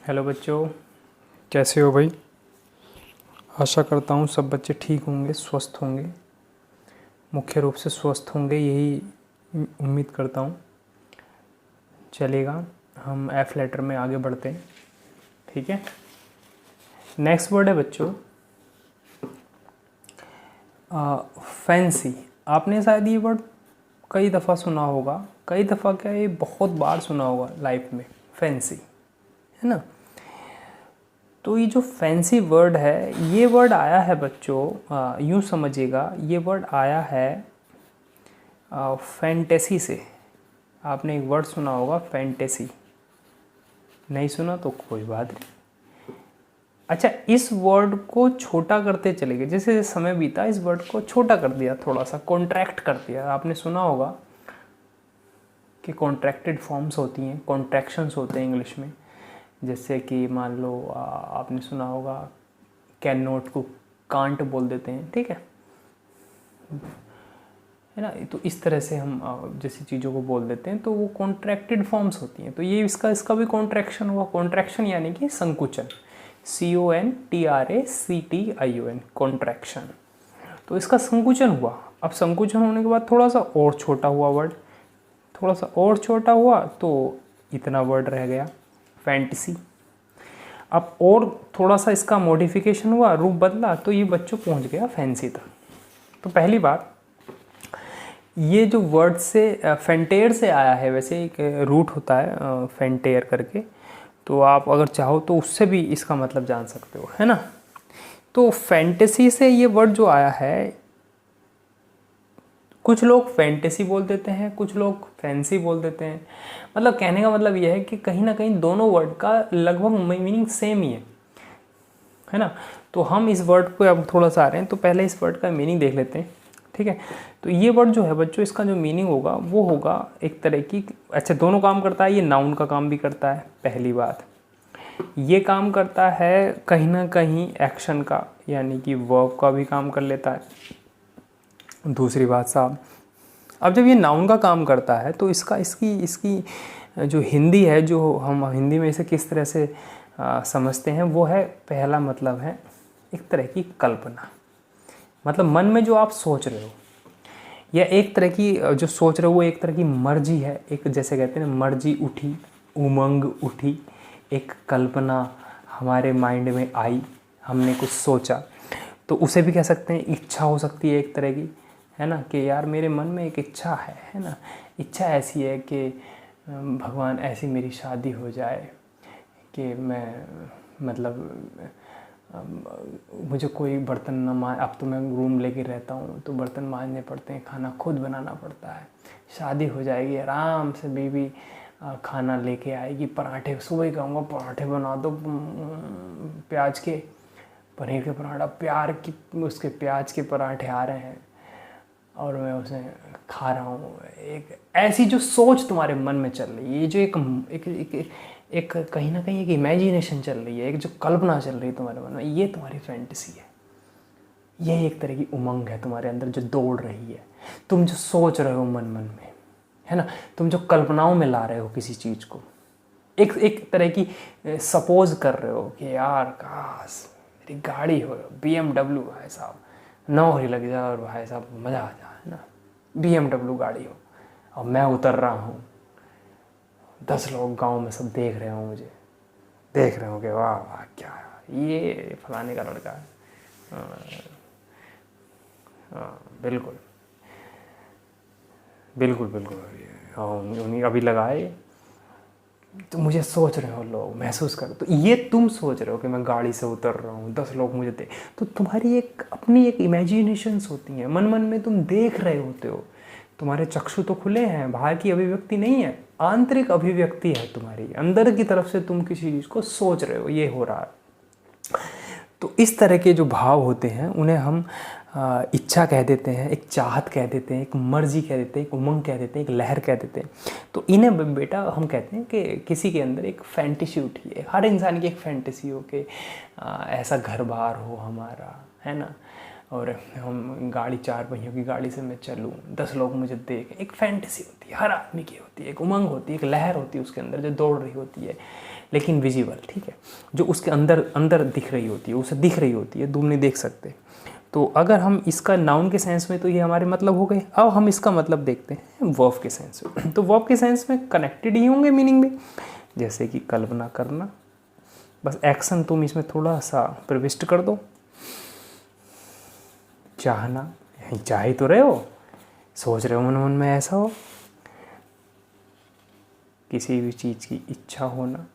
Hello बच्चों, कैसे हो भाई। आशा करता हूँ सब बच्चे ठीक होंगे, स्वस्थ होंगे, मुख्य रूप से स्वस्थ होंगे, यही उम्मीद करता हूँ। चलेगा, हम एफ लेटर में आगे बढ़ते हैं। ठीक है, नेक्स्ट वर्ड है बच्चों फैंसी। आपने शायद ये वर्ड कई दफ़ा सुना होगा, कई दफ़ा क्या, ये बहुत बार सुना होगा लाइफ में, फैंसी, है ना। तो ये जो फैंसी वर्ड है, ये वर्ड आया है बच्चों, यूँ समझिएगा, ये वर्ड आया है फैंटेसी से। आपने एक वर्ड सुना होगा फैंटेसी, नहीं सुना तो कोई बात नहीं। अच्छा, इस वर्ड को छोटा करते चले गए, जैसे जैसे समय बीता इस वर्ड को छोटा कर दिया, थोड़ा सा कॉन्ट्रैक्ट कर दिया। आपने सुना होगा कि कॉन्ट्रैक्टेड फॉर्म्स होती हैं, कॉन्ट्रैक्शंस होते हैं इंग्लिश में। जैसे कि मान लो आपने सुना होगा कैन नॉट को कांट बोल देते हैं, ठीक है ना। तो इस तरह से हम जैसी चीज़ों को बोल देते हैं तो वो कॉन्ट्रैक्टेड फॉर्म्स होती हैं। तो ये इसका भी कॉन्ट्रैक्शन हुआ। कॉन्ट्रैक्शन यानी कि संकुचन, CONTRACTION, कॉन्ट्रैक्शन। तो इसका संकुचन हुआ। अब संकुचन होने के बाद थोड़ा सा और छोटा हुआ वर्ड, थोड़ा सा और छोटा हुआ तो इतना वर्ड रह गया फैंटेसी। अब और थोड़ा सा इसका मॉडिफिकेशन हुआ, रूप बदला, तो ये बच्चों पहुंच गया फैंसी तक। तो पहली बात, ये जो वर्ड से फेंटेयर से आया है, वैसे एक रूट होता है फेंटेयर करके, तो आप अगर चाहो तो उससे भी इसका मतलब जान सकते हो, है ना। तो फैंटेसी से ये वर्ड जो आया है, कुछ लोग फैंटेसी बोल देते हैं, कुछ लोग फैंसी बोल देते हैं। मतलब कहने का मतलब ये है कि कहीं ना कहीं दोनों वर्ड का लगभग मीनिंग सेम ही है ना। तो हम इस वर्ड पे अब थोड़ा सा आ रहे हैं, तो पहले इस वर्ड का मीनिंग देख लेते हैं, ठीक है। तो ये वर्ड जो है बच्चों, इसका जो मीनिंग होगा वो होगा एक तरह की, अच्छा दोनों काम करता है, ये नाउन का काम भी करता है, पहली बात। ये काम करता है कहीं ना कहीं एक्शन का, यानी कि वर्ब का भी काम कर लेता है। दूसरी बात साहब, अब जब ये नाउन का काम करता है तो इसकी जो हिंदी है, जो हम हिंदी में इसे किस तरह से समझते हैं, वो है, पहला मतलब है एक तरह की कल्पना। मतलब मन में जो आप सोच रहे हो, या एक तरह की जो सोच रहे हो वो एक तरह की मर्जी है, एक जैसे कहते हैं मर्जी उठी, उमंग उठी, एक कल्पना हमारे माइंड में आई, हमने कुछ सोचा, तो उसे भी कह सकते हैं इच्छा हो सकती है एक तरह की, है ना। कि यार मेरे मन में एक इच्छा है ना। इच्छा ऐसी है कि भगवान ऐसी मेरी शादी हो जाए कि मैं, मतलब मुझे कोई बर्तन न मां, अब तो मैं रूम लेके रहता हूँ तो बर्तन मांजने पड़ते हैं, खाना खुद बनाना पड़ता है। शादी हो जाएगी, आराम से बीवी खाना लेके आएगी, पराठे, सुबह ही कहूँगा पराठे बना दो प्याज के, पनीर के पराठा, उसके प्याज के पराठे आ रहे हैं और मैं उसे खा रहा हूँ। एक ऐसी जो सोच तुम्हारे मन में चल रही है, ये जो एक कहीं ना कहीं एक इमेजिनेशन चल रही है, एक जो कल्पना चल रही है तुम्हारे मन में, ये तुम्हारी फैंटेसी है। ये एक तरह की उमंग है तुम्हारे अंदर जो दौड़ रही है। तुम जो सोच रहे हो मन मन में, है ना, तुम जो कल्पनाओं में ला रहे हो किसी चीज़ को, एक तरह की सपोज कर रहे हो कि यार काश मेरी गाड़ी हो, BMW भाई साहब, नौकरी लग जाए और भाई साहब मज़ा आ जाए, है ना, BMW गाड़ी हो और मैं उतर रहा हूँ, 10 लोग गांव में सब देख रहे हो, मुझे देख रहे हो कि वाह वाह क्या ये फलाने का लड़का है। हाँ बिल्कुल बिल्कुल बिल्कुल, उन्हीं अभी लगाए, तो मुझे सोच रहे हो लोग, महसूस करो। तो ये तुम सोच रहे हो कि मैं गाड़ी से उतर रहा हूँ, 10 लोग मुझे देख, तो तुम्हारी एक अपनी एक इमेजिनेशंस होती हैं, मन मन में तुम देख रहे होते हो। तुम्हारे चक्षु तो खुले हैं, बाहर की अभिव्यक्ति नहीं है, आंतरिक अभिव्यक्ति है तुम्हारी, अंदर की तरफ से तुम किसी चीज़ को सोच रहे हो, ये हो रहा है। तो इस तरह के जो भाव होते हैं उन्हें हम इच्छा कह देते हैं, एक चाहत कह देते हैं, एक मर्जी कह देते हैं, एक उमंग कह देते हैं, एक लहर कह देते हैं। तो इन्हें बेटा हम कहते हैं कि किसी के अंदर एक फैंटेसी उठी है। हर इंसान की एक फैंटेसी हो कि ऐसा घर बार हो हमारा, है ना, और हम गाड़ी, 4 पहियों की गाड़ी से मैं चलूँ, 10 लोग मुझे देखें। एक फैंटेसी होती है, हर आदमी की होती है, एक उमंग होती है, एक लहर होती है उसके अंदर जो दौड़ रही होती है। लेकिन विजिबल, ठीक है, जो उसके अंदर अंदर दिख रही होती है, उसे दिख रही होती है, तुम नहीं देख सकते। तो अगर हम इसका नाउन के सेंस में, तो ये हमारे मतलब हो गए। अब हम इसका मतलब देखते हैं वर्ब के सेंस में। तो वर्ब के सेंस में कनेक्टेड ही होंगे मीनिंग भी, जैसे कि कल्पना करना, बस एक्शन तुम इसमें थोड़ा सा प्रविष्ट कर दो। चाहना, यहीं चाह ही तो रहे हो, सोच रहे हो मन मन में ऐसा हो। किसी भी चीज़ की इच्छा होना,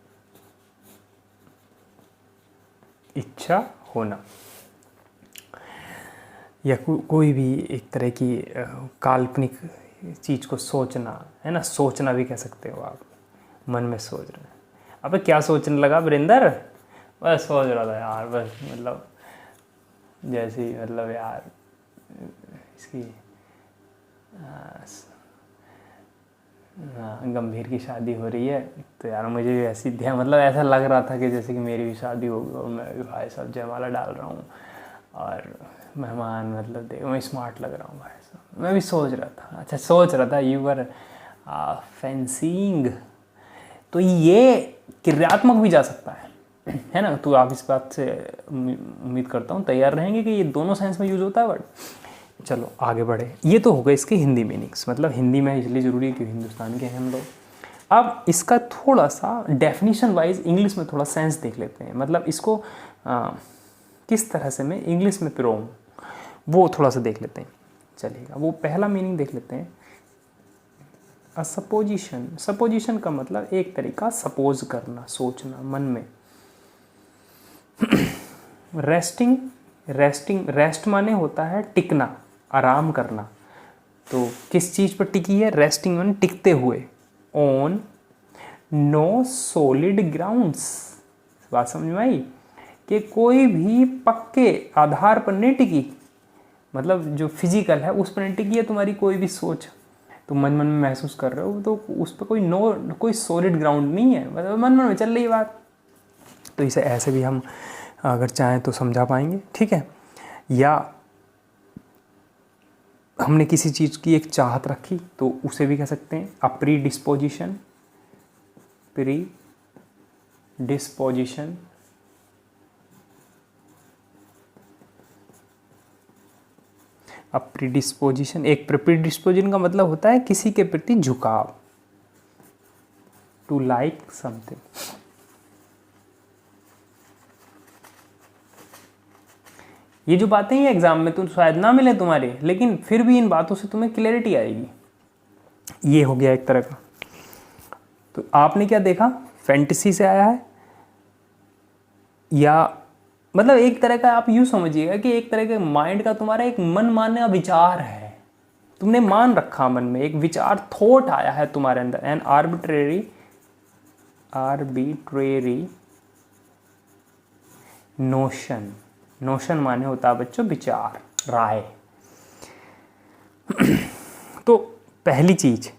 इच्छा होना, या कोई भी एक तरह की काल्पनिक चीज़ को सोचना, है ना, सोचना भी कह सकते हो आप, मन में सोच रहे हैं। अबे क्या सोचने लगा वीरेंद्र? बस सोच रहा था यार, बस मतलब जैसे मतलब यार इसकी गंभीर की शादी हो रही है, तो यार मुझे भी ऐसी ध्यान, मतलब ऐसा लग रहा था कि जैसे कि मेरी भी शादी होगी और मैं भी भाई साहब जयमाला डाल रहा हूँ और मेहमान, मतलब देखो मैं स्मार्ट लग रहा हूँ भाई साहब। मैं भी सोच रहा था, अच्छा सोच रहा था, यू वर फैंसिंग। तो ये क्रियात्मक भी जा सकता है ना। तो आप इस बात से उम्मीद करता हूँ तैयार रहेंगे कि ये दोनों सेंस में यूज़ होता है वर्ड। चलो आगे बढ़े। ये तो हो गए इसके हिंदी मीनिंग्स, मतलब हिंदी में इसलिए ज़रूरी है क्योंकि हिंदुस्तान के हैं हम लोग। अब इसका थोड़ा सा डेफिनेशन वाइज इंग्लिश में थोड़ा सेंस देख लेते हैं, मतलब इसको किस तरह से मैं इंग्लिश में पिरोऊँ वो थोड़ा सा देख लेते हैं। चलिएगा, वो पहला मीनिंग देख लेते हैं, अ सपोजिशन। सपोजिशन का मतलब एक तरीका सपोज करना, सोचना मन में। रेस्टिंग, रेस्ट माने होता है टिकना, आराम करना। तो किस चीज़ पर टिकी है? रेस्टिंग माने टिकते हुए। ऑन नो सॉलिड ग्राउंड्स, बात समझ में आई कि कोई भी पक्के आधार पर नहीं टिकी, मतलब जो फिजिकल है उस पर नहीं टिकी है तुम्हारी कोई भी सोच, तुम मन मन में महसूस कर रहे हो, तो उस पर कोई सॉलिड ग्राउंड नहीं है, मतलब मन मन में चल रही बात। तो इसे ऐसे भी हम अगर चाहें तो समझा पाएंगे, ठीक है। या हमने किसी चीज़ की एक चाहत रखी तो उसे भी कह सकते हैं अ प्री डिस्पोजिशन। प्री डिस्पोजिशन, अब प्रीडिस्पोजिशन, एक प्रीडिस्पोजिशन का मतलब होता है किसी के प्रति झुकाव, टू लाइक समथिंग। ये जो बातें हैं एग्जाम में तो शायद ना मिले तुम्हारे, लेकिन फिर भी इन बातों से तुम्हें क्लैरिटी आएगी। ये हो गया एक तरह का। तो आपने क्या देखा, फैंटेसी से आया है, या मतलब एक तरह का आप यूँ समझिएगा कि एक तरह के माइंड का तुम्हारा एक मन माना विचार है, तुमने मान रखा मन में एक विचार, थॉट आया है तुम्हारे अंदर। एन आर्बिट्रेरी नोशन, नोशन माने होता है बच्चों विचार, राय। तो पहली चीज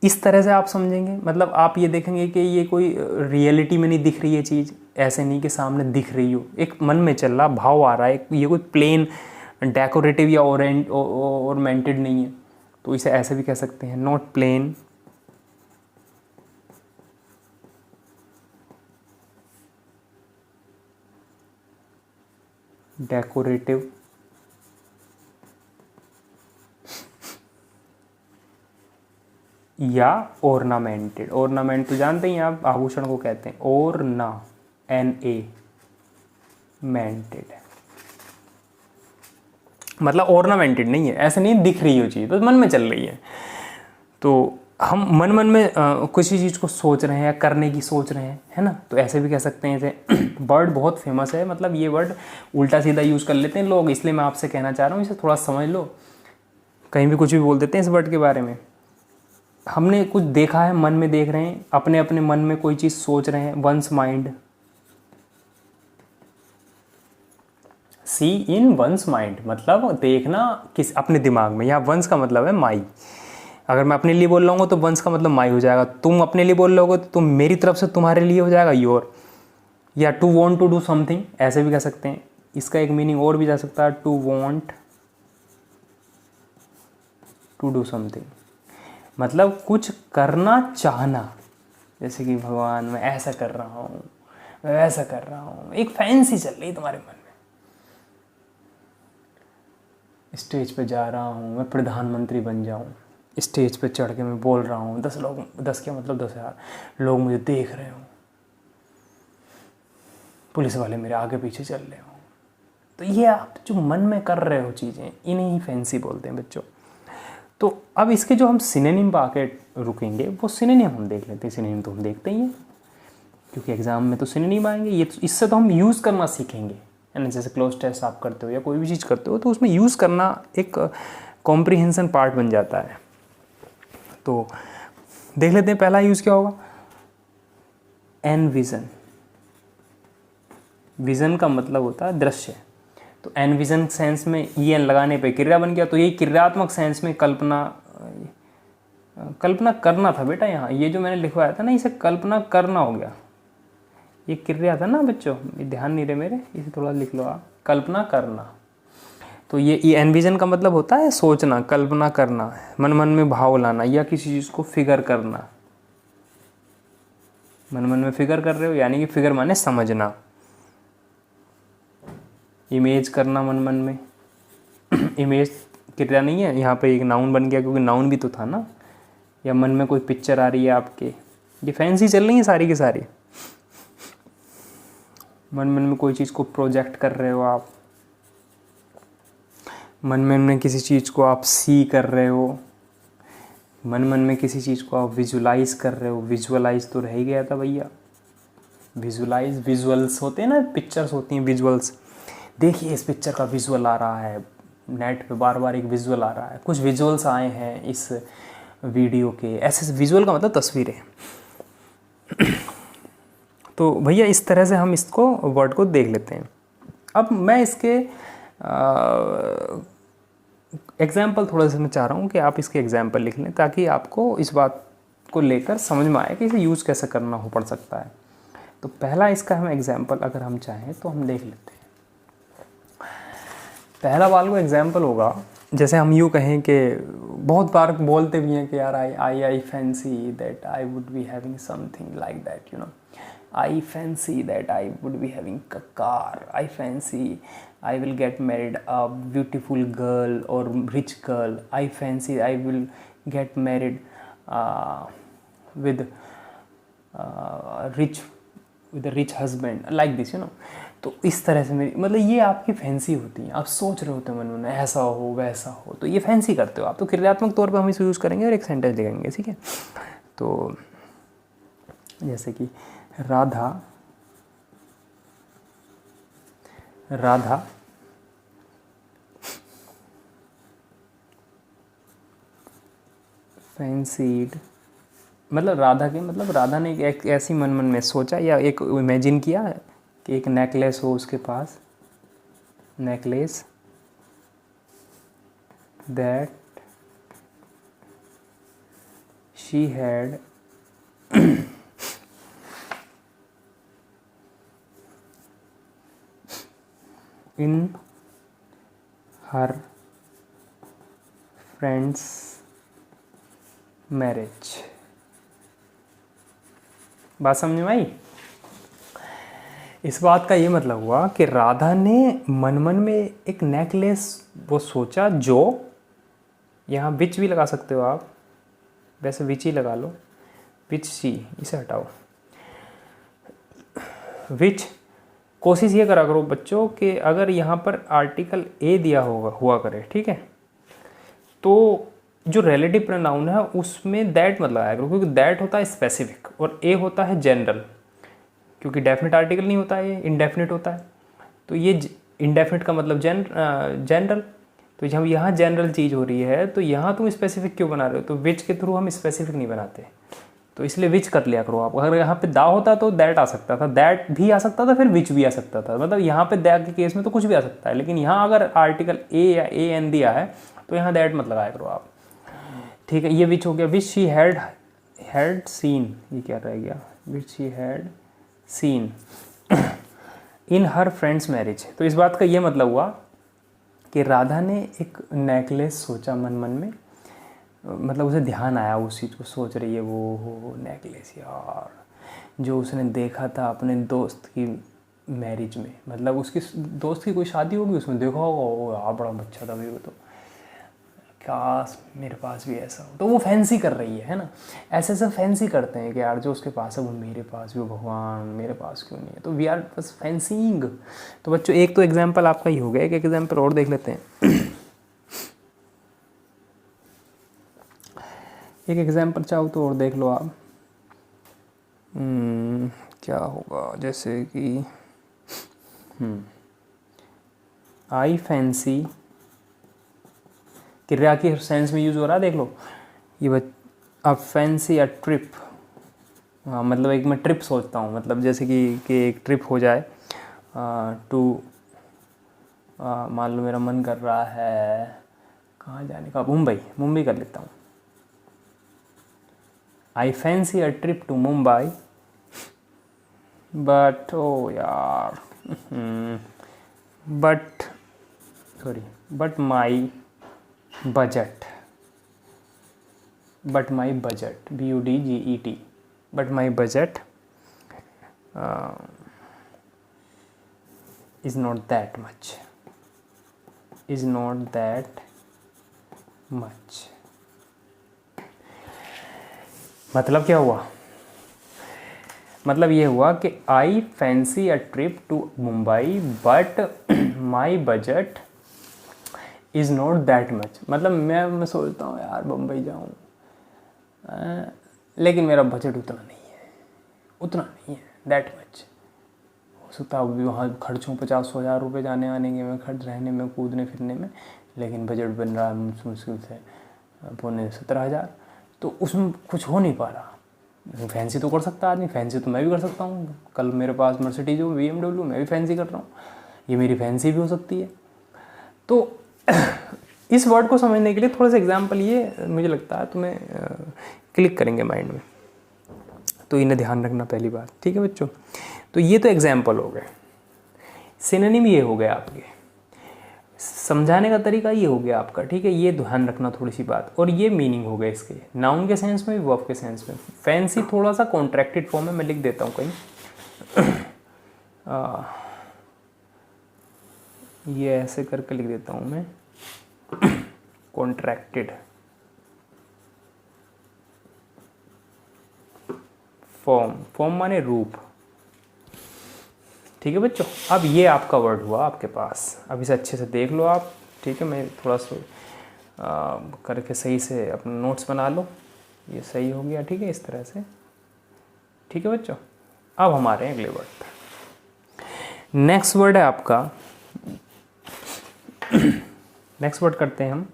इस तरह से आप समझेंगे, मतलब आप ये देखेंगे कि ये कोई रियलिटी में नहीं दिख रही है चीज़, ऐसे नहीं कि सामने दिख रही हो, एक मन में चल रहा भाव आ रहा है, ये कोई प्लेन डेकोरेटिव या ऑर्नामेंटेड नहीं है। तो इसे ऐसे भी कह सकते हैं, नॉट प्लेन डेकोरेटिव या ऑर्नामेंटेड। ऑर्नामेंट तो जानते ही आप, आभूषण को कहते हैं, मेंटेड, मतलब ऑर्नामेंटेड नहीं है, ऐसे नहीं दिख रही हो चीज़, बस मन में चल रही है। तो हम मन मन में किसी चीज़ को सोच रहे हैं या करने की सोच रहे हैं, है ना, तो ऐसे भी कह सकते हैं। जैसे वर्ड बहुत फेमस है, मतलब ये वर्ड उल्टा सीधा यूज़ कर लेते हैं लोग, इसलिए मैं आपसे कहना चाह रहा हूँ इसे थोड़ा समझ लो। कहीं भी कुछ भी बोल देते हैं इस वर्ड के बारे में। हमने कुछ देखा है, मन में देख रहे हैं, अपने अपने मन में कोई चीज़ सोच रहे हैं, वंस माइंड, सी इन वंस माइंड, मतलब देखना किस अपने दिमाग में। यहाँ वंस का मतलब है माई, अगर मैं अपने लिए बोल रहा हूँ तो वंस का मतलब माई हो जाएगा, तुम अपने लिए बोल रहे हो तो तुम मेरी तरफ से तुम्हारे लिए हो जाएगा योर। या to want to do something, ऐसे भी कह सकते हैं। इसका एक मीनिंग और भी जा सकता है, to want to do something. मतलब कुछ करना चाहना, जैसे कि भगवान मैं ऐसा कर रहा हूँ, मैं वैसा कर रहा हूँ, एक फैंसी चल रही तुम्हारे मन में। स्टेज पे जा रहा हूँ, मैं प्रधानमंत्री बन जाऊँ, स्टेज पे चढ़ के मैं बोल रहा हूँ, 10 लोग, 10 क्या मतलब 10,000 लोग मुझे देख रहे हो, पुलिस वाले मेरे आगे पीछे चल रहे हो। तो ये आप जो मन में कर रहे हो चीज़ें, इन्हें ही फैंसी बोलते हैं बच्चों। तो अब इसके जो हम सिनोनिम पे आके रुकेंगे, वो सिनोनिम हम देख लेते हैं। सिनोनिम तो हम देखते ही हैं, क्योंकि एग्जाम में तो सिनोनिम आएंगे। ये तो इससे तो हम यूज़ करना सीखेंगे, है ना। जैसे क्लोज टेस्ट आप करते हो या कोई भी चीज़ करते हो, तो उसमें यूज़ करना एक कॉम्प्रिहेंशन पार्ट बन जाता है। तो देख लेते हैं पहला यूज़ क्या होगा, एनविजन। विज़न का मतलब होता है दृश्य। तो एनविजन सेंस में एन लगाने पे क्रिया बन गया, तो ये क्रियात्मक सेंस में कल्पना करना था बेटा। यहाँ ये जो मैंने लिखवाया था ना, इसे कल्पना करना हो गया। ये क्रिया था ना बच्चों, ध्यान नहीं रहे मेरे, इसे थोड़ा लिख लो आप, कल्पना करना। तो ये एनविजन का मतलब होता है सोचना, कल्पना करना, मन मन में भाव लाना, या किसी चीज़ को फिगर करना। मन मन में फिगर कर रहे हो, यानी कि फिगर माने समझना, इमेज करना मन मन में। इमेज क्रिया नहीं है, यहाँ पे एक नाउन बन गया, क्योंकि नाउन भी तो था ना। या मन में कोई पिक्चर आ रही है आपके, ये फैंसी चल रही है सारी की सारी। मन मन में कोई चीज़ को प्रोजेक्ट कर रहे हो आप, मन मन में किसी चीज़ को आप सी कर रहे हो, मन मन में किसी चीज़ को आप विजुलाइज कर रहे हो। विजुअलाइज तो रह ही गया था भैया, विजुलाइज, विजुअल्स होते हैं ना, पिक्चर्स होती हैं विजुअल्स। देखिए इस पिक्चर का विजुअल आ रहा है, नेट पे बार बार एक विजुअल आ रहा है, कुछ विजुअल्स आए हैं इस वीडियो के, ऐसे विजुअल का मतलब तस्वीरें। तो भैया इस तरह से हम इसको वर्ड को देख लेते हैं। अब मैं इसके एग्जाम्पल थोड़ा सा मैं चाह रहा हूँ कि आप इसके एग्जाम्पल लिख लें, ताकि आपको इस बात को लेकर समझ में आए कि इसे यूज़ कैसे करना हो पड़ सकता है। तो पहला इसका हम एग्जाम्पल अगर हम चाहें तो हम देख लेते हैं। पहला वाला को एग्जाम्पल होगा, जैसे हम यूँ कहें कि बहुत बार बोलते भी हैं कि यार I fancy that I would be having something like that, you know, I fancy that I would be having a car, I fancy I will get married a beautiful girl or rich girl, I fancy I will get married with a rich husband, like this, you know। तो इस तरह से मेरी मतलब ये आपकी fancy होती है, आप सोच रहे होते हैं मन में ऐसा हो वैसा हो, तो ये फैंसी करते हो आप। तो क्रियात्मक तौर पे हम इसे यूज़ करेंगे और एक सेंटेंस लिखेंगे, ठीक है। तो जैसे कि राधा फैंसीड, मतलब राधा के मतलब राधा ने एक ऐसी मन मन में सोचा या एक इमेजिन किया कि एक नेकलेस हो उसके पास, necklace that she had in her friend's marriage। बात समझ में आई? इस बात का ये मतलब हुआ कि राधा ने मन मन में एक नेकलेस वो सोचा, जो यहाँ विच भी लगा सकते हो आप, वैसे विच ही लगा लो, विच सी, इसे हटाओ, विच। कोशिश ये करा करो बच्चों कि अगर यहाँ पर आर्टिकल ए दिया हुआ करे, ठीक है, तो जो रिलेटिव प्रोनाउन है उसमें दैट मत लगाया करो, क्योंकि दैट होता है स्पेसिफिक और ए होता है जनरल, क्योंकि डेफिनेट आर्टिकल नहीं होता है, ये इंडेफिनिट होता है। तो ये इंडेफिनिट का मतलब जनरल। तो जब यहाँ जनरल चीज़ हो रही है तो यहाँ तुम स्पेसिफिक क्यों बना रहे हो? तो विच के थ्रू हम स्पेसिफिक नहीं बनाते, तो इसलिए विच कर लिया करो आप। अगर यहाँ पे दा होता तो दैट आ सकता था, दैट भी आ सकता था, फिर विच भी आ सकता था। मतलब यहाँ पे दैट के केस में तो कुछ भी आ सकता है, लेकिन यहाँ अगर आर्टिकल ए या ए एन दिया है तो यहाँ दैट मत लगाया करो आप, ठीक है। ये विच हो गया। विच शी हैड सीन, ये क्या रह गया, which she had seen in her friends marriage. तो इस बात का ये मतलब हुआ कि राधा ने एक नेकलेस सोचा मन मन में मतलब उसे ध्यान आया उस चीज़ को, सोच रही है वो नेकलेस यार जो उसने देखा था अपने दोस्त की मैरिज में, मतलब उसकी दोस्त की कोई शादी होगी उसमें देखा होगा, वो यार बड़ा अच्छा था भाई वो, तो काश मेरे पास भी ऐसा हो। तो वो फैंसी कर रही है ना, ऐसे ऐसे फैंसी करते हैं कि यार जो उसके पास है वो मेरे पास भी हो, भगवान मेरे पास क्यों नहीं है, तो वी आर बस फैंसिंग। तो बच्चों एक तो एग्जाम्पल आपका ही हो गया, एक एग्जाम्पल और देख लेते हैं। एक एग्जाम्पल चाहो तो और देख लो आप। क्या होगा, जैसे कि आई फैंसी, क्रिया की सेंस में यूज़ हो रहा है, देख लो ये अब फैंसी अ ट्रिप। हाँ मतलब एक मैं ट्रिप सोचता हूँ, मतलब जैसे कि एक ट्रिप हो जाए टू, मान लो मेरा मन कर रहा है कहाँ जाने का, मुंबई, मुंबई कर लेता हूँ। I fancy a trip to Mumbai but oh यार but my budget, BUDGET, but my budget is not that much, मतलब क्या हुआ, मतलब ये हुआ कि I fancy a trip to Mumbai but my budget is not that much, मतलब मैं सोचता हूँ यार मुंबई जाऊँ लेकिन मेरा बजट उतना नहीं है दैट मच। हो सकता है अभी वहाँ खर्चों 50,000 रुपये जाने आने के में, खर्च रहने में, कूदने फिरने में, लेकिन बजट बन रहा है मुश्किल से 17,500, तो उसमें कुछ हो नहीं पा रहा। फैंसी तो कर सकता आदमी, फैंसी तो मैं भी कर सकता हूँ, कल मेरे पास मर्सिडीज हो, BMW, मैं भी फैंसी कर रहा हूँ, ये मेरी फैंसी भी हो सकती है। तो इस वर्ड को समझने के लिए थोड़ा सा एग्जाम्पल ये मुझे लगता है तुम्हें क्लिक करेंगे माइंड में, तो इन्हें ध्यान रखना पहली बात, ठीक है बच्चों। तो ये तो एग्जाम्पल हो गए, सिनोनिम ये हो गया आपके, समझाने का तरीका ये हो गया आपका, ठीक है, ये ध्यान रखना थोड़ी सी बात। और ये मीनिंग हो गए इसके, नाउन के सेंस में भी, वर्ब के सेंस में। फैंसी थोड़ा सा कॉन्ट्रैक्टेड फॉर्म में मैं लिख देता हूँ कहीं ये ऐसे करके लिख देता हूँ मैं, कॉन्ट्रैक्टेड फॉर्म माने रूप, ठीक है बच्चों। अब ये आपका वर्ड हुआ आपके पास, अब इसे अच्छे से देख लो आप, ठीक है। मैं थोड़ा सा करके सही से अपना नोट्स बना लो, ये सही हो गया, ठीक है, इस तरह से, ठीक है बच्चों। अब हमारे अगले वर्ड पे, नेक्स्ट वर्ड है आपका, नेक्स्ट वर्ड करते हैं हम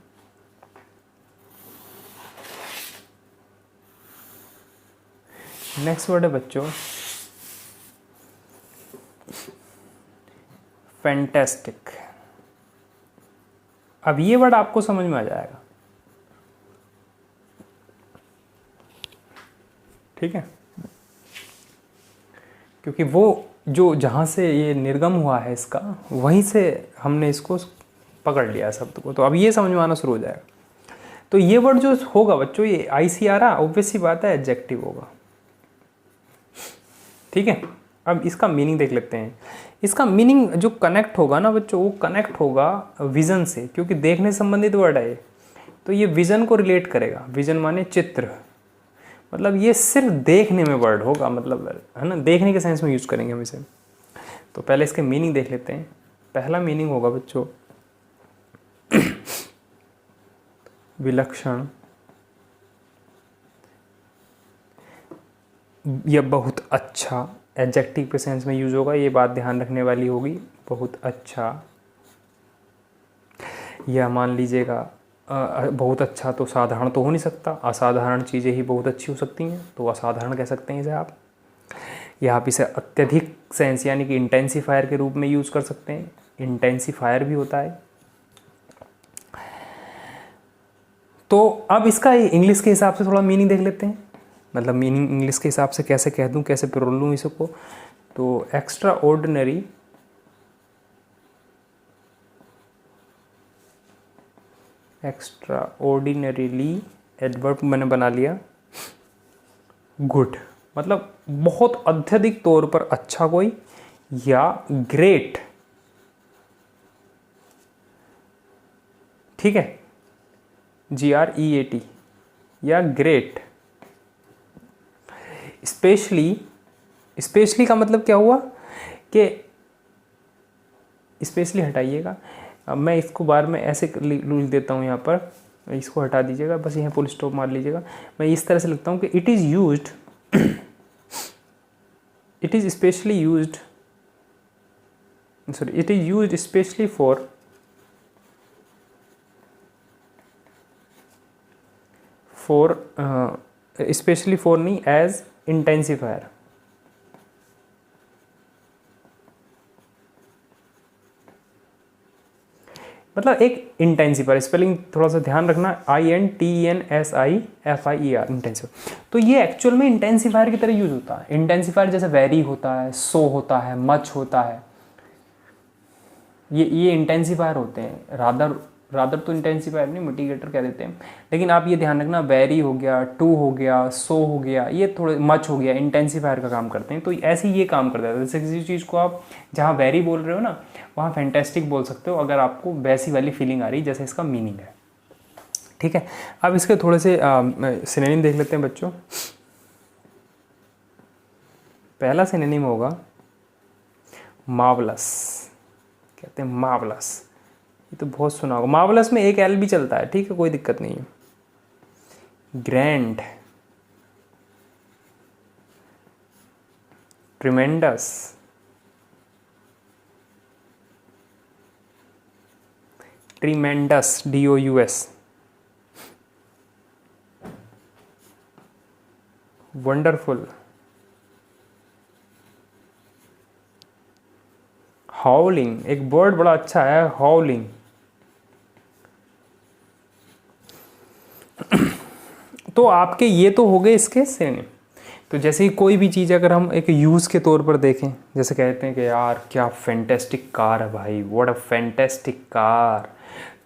नेक्स्ट वर्ड है बच्चों फैंटास्टिक। अब ये वर्ड आपको समझ में आ जाएगा, ठीक है, क्योंकि वो जो जहाँ से ये निर्गम हुआ है इसका, वहीं से हमने इसको पकड़ लिया शब्द को, तो अब ये समझ में आना शुरू हो जाएगा। तो ये वर्ड जो होगा बच्चों, ये ICR ऑब्वियस सी बात है एडजेक्टिव होगा, ठीक है। अब इसका मीनिंग देख लेते हैं। इसका मीनिंग जो कनेक्ट होगा ना बच्चों, वो कनेक्ट होगा विज़न से, क्योंकि देखने से संबंधित वर्ड है, तो ये विज़न को रिलेट करेगा। विज़न माने चित्र, मतलब ये सिर्फ देखने में वर्ड होगा, मतलब है ना, देखने के सेंस में यूज़ करेंगे हम इसे। तो पहले इसके मीनिंग देख लेते हैं। पहला मीनिंग होगा बच्चों विलक्षण या बहुत अच्छा, एडजेक्टिव के सेंस में यूज होगा, ये बात ध्यान रखने वाली होगी। बहुत अच्छा, या मान लीजिएगा बहुत अच्छा तो साधारण तो हो नहीं सकता, असाधारण चीज़ें ही बहुत अच्छी हो सकती हैं, तो असाधारण कह सकते हैं इसे आप। या आप इसे अत्यधिक सेंस यानी कि इंटेंसीफायर के रूप में यूज़ कर सकते हैं, इंटेंसीफायर भी होता है। तो अब इसका इंग्लिश के हिसाब से थोड़ा मीनिंग देख लेते हैं, मतलब मीनिंग इंग्लिश के हिसाब से कैसे कह दूं, कैसे पिरोल लूँ इसको। तो extra ordinary, extra ordinarily adverb मैंने बना लिया गुड, मतलब बहुत अत्यधिक तौर पर अच्छा कोई, या ग्रेट, ठीक है, GREAT, या ग्रेट। स्पेशली का मतलब क्या हुआ कि स्पेशली हटाइएगा, अब मैं इसको बार में ऐसे लिख देता हूँ यहाँ पर, इसको हटा दीजिएगा, बस यहाँ फुल स्टॉप मार लीजिएगा। मैं इस तरह से लिखता हूँ कि it is specially used specially for नहीं, एज इंटेंसिफायर। मतलब एक इंटेंसिफायर, स्पेलिंग थोड़ा सा ध्यान रखना, INTENSIFIER, इंटेंसिफायर। तो ये एक्चुअल में इंटेंसिफायर की तरह यूज होता है। इंटेंसिफायर जैसे वेरी होता है, सो होता है, मच होता है, ये इंटेंसिफायर होते हैं। रादर तो इंटेंसिफायर नहीं, मिटिगेटर कह देते हैं। लेकिन आप ये ध्यान रखना, वेरी हो गया, टू हो गया, सो हो गया, ये थोड़े मच हो गया, इंटेंसिफायर का काम करते हैं। तो ऐसे ही ये काम करता है। जैसे किसी चीज़ को आप जहाँ वेरी बोल रहे हो ना, वहाँ फैंटेस्टिक बोल सकते हो, अगर आपको वैसी वाली फीलिंग आ रही जैसे इसका मीनिंग है। ठीक है, अब इसके थोड़े से सिनोनिम देख लेते हैं बच्चों। पहला सिनोनिम होगा मार्वलस। कहते हैं मार्वलस, ये तो बहुत सुना होगा। मार्वलस में एक एल भी चलता है, ठीक है, कोई दिक्कत नहीं है। Grand, tremendous, tremendous, DOUS, wonderful, हाउलिंग, एक वर्ड बड़ा अच्छा है हाउलिंग। तो आपके ये तो हो गए इसके सिनोनिम। तो जैसे ही कोई भी चीज़ अगर हम एक यूज़ के तौर पर देखें, जैसे कहते हैं कि यार क्या फैंटेस्टिक कार है भाई, व्हाट अ फैंटेस्टिक कार,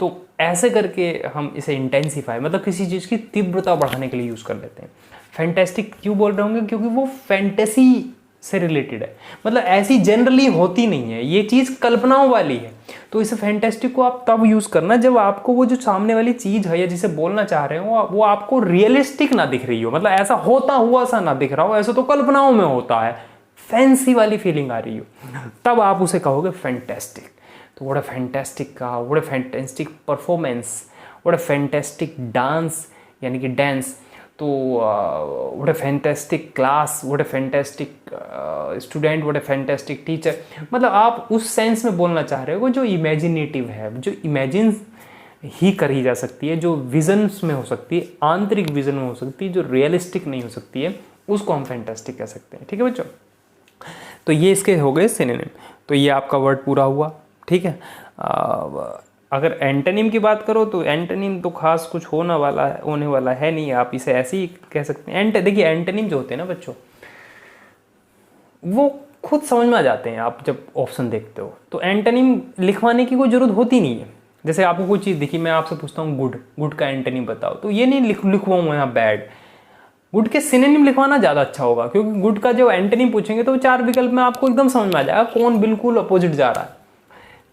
तो ऐसे करके हम इसे इंटेंसिफाई, मतलब किसी चीज़ की तीव्रता बढ़ाने के लिए यूज़ कर लेते हैं। फैंटेस्टिक क्यों बोल रहे होंगे? क्योंकि वो फैंटेसी से रिलेटेड है, मतलब ऐसी जनरली होती नहीं है, ये चीज़ कल्पनाओं वाली है। तो इस फैंटेस्टिक को आप तब यूज़ करना जब आपको वो जो सामने वाली चीज़ है या जिसे बोलना चाह रहे हो वो आपको रियलिस्टिक ना दिख रही हो, मतलब ऐसा होता हुआ सा ना दिख रहा हो, ऐसा तो कल्पनाओं में होता है, फैंसी वाली फीलिंग आ रही हो, तब आप उसे कहोगे फैंटेस्टिक। तो what a fantastic car, what a fantastic performance, what a fantastic dance, यानी कि डांस, तो what a fantastic class, what a fantastic student, what a fantastic teacher. मतलब आप उस सेंस में बोलना चाह रहे हो जो इमेजिनेटिव है, जो इमेजिन ही करी जा सकती है, जो विजन्स में हो सकती है, आंतरिक विजन में हो सकती है, जो रियलिस्टिक नहीं हो सकती है, उसको हम फैंटेस्टिक कह सकते हैं। ठीक है बच्चों, तो ये इसके हो गए सिनोनिम। तो ये आपका वर्ड पूरा हुआ। ठीक है, अगर एंटोनिम की बात करो तो एंटोनिम तो खास कुछ होने वाला है नहीं, आप इसे ऐसे ही कह सकते हैं। देखिए एंटोनिम जो होते हैं ना बच्चों, वो खुद समझ में आ जाते हैं। आप जब ऑप्शन देखते हो तो एंटोनिम लिखवाने की कोई ज़रूरत होती नहीं है। जैसे आपको कोई चीज़ दिखी, मैं आपसे पूछता हूँ गुड का एंटोनिम बताओ, तो ये नहीं लिखवाऊंगा यहाँ बैड, गुड के सिनोनिम लिखवाना ज़्यादा अच्छा होगा, क्योंकि गुड का जो एंटोनिम पूछेंगे तो 4 विकल्प में आपको एकदम समझ में आ जाएगा कौन बिल्कुल अपोजिट जा रहा है,